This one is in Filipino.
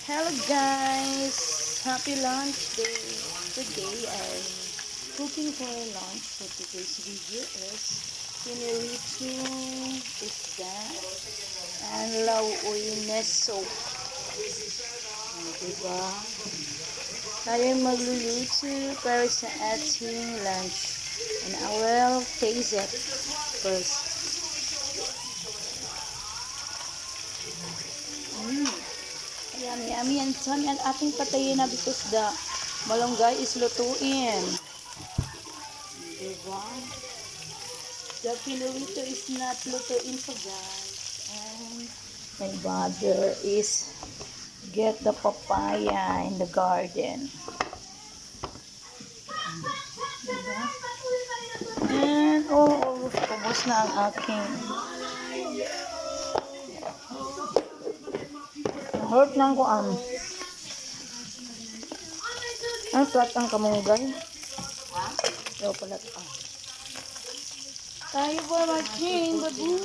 Hello guys! Happy lunch day! Today I'm cooking for lunch. So today's video is pinirito isda and lauoy neso. Diba? Tayo magluluto para sa ating lunch. And I will taste it first. Yummy, yummy, and yummy. Ang ating patayin na because the malunggay is lutuin. Diba? The pinirito is not lutuin pa guys. And my brother is get the papaya in the garden. Diba? And ubos na ang aking hurt lang ko ang flat ang kamunggay. Daw pala ito. Tayo ba mag-king, babu?